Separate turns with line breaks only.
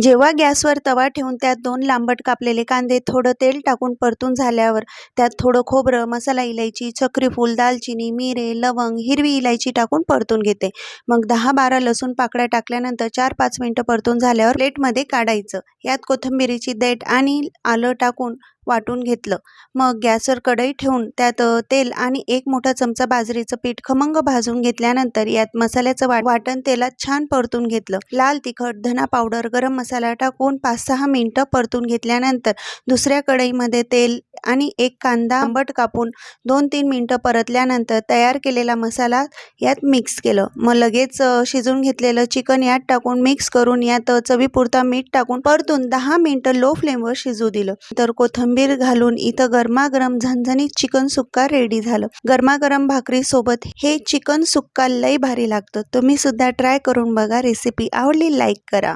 जेव्हा गॅसवर तवा ठेवून त्यात 2 लांबट कापलेले कांदे, थोडं तेल टाकून परतून झाल्यावर त्यात थोडं खोबरं, मसाला इलायची, चक्रीफूल, दालचिनी, मिरे, लवंग, हिरवी इलायची टाकून परतून घेते. मग 10-12 लसूण पाकळ्या टाकल्यानंतर 4-5 मिनिटं परतून झाल्यावर प्लेटमध्ये काढायचं. यात कोथिंबीरीची देठ आणि आलं टाकून वाटून घेतलं. मग गॅसवर कढई ठेवून त्यात तेल आणि 1 मोठा चमचा बाजरीचं पीठ खमंग भाजून घेतल्यानंतर यात मसाल्याचं वाटण तेलात छान परतून घेतलं. लाल तिखट, धना पावडर, गरम मसाला टाकून 5-6 मिनिटं परतून घेतल्यानंतर दुसऱ्या कढईमध्ये तेल आणि 1 कांदा आंबट कापून 2-3 मिनिटं परतल्यानंतर तयार केलेला मसाला यात मिक्स केलं. मग लगेच शिजून घेतलेलं चिकन यात टाकून मिक्स करून यात चवीपुरता मीठ टाकून परतून 10 मिनिटं लो फ्लेमवर शिजू दिलं. तर कोथिंबीर घालून इथं गरमागरम झणझणीत चिकन सुक्का रेडी झालं. गरमागरम भाकरी सोबत हे चिकन सुक्का लई भारी लागतं. तुम्ही सुद्धा ट्राय करून बघा. रेसिपी आवडली लाईक करा.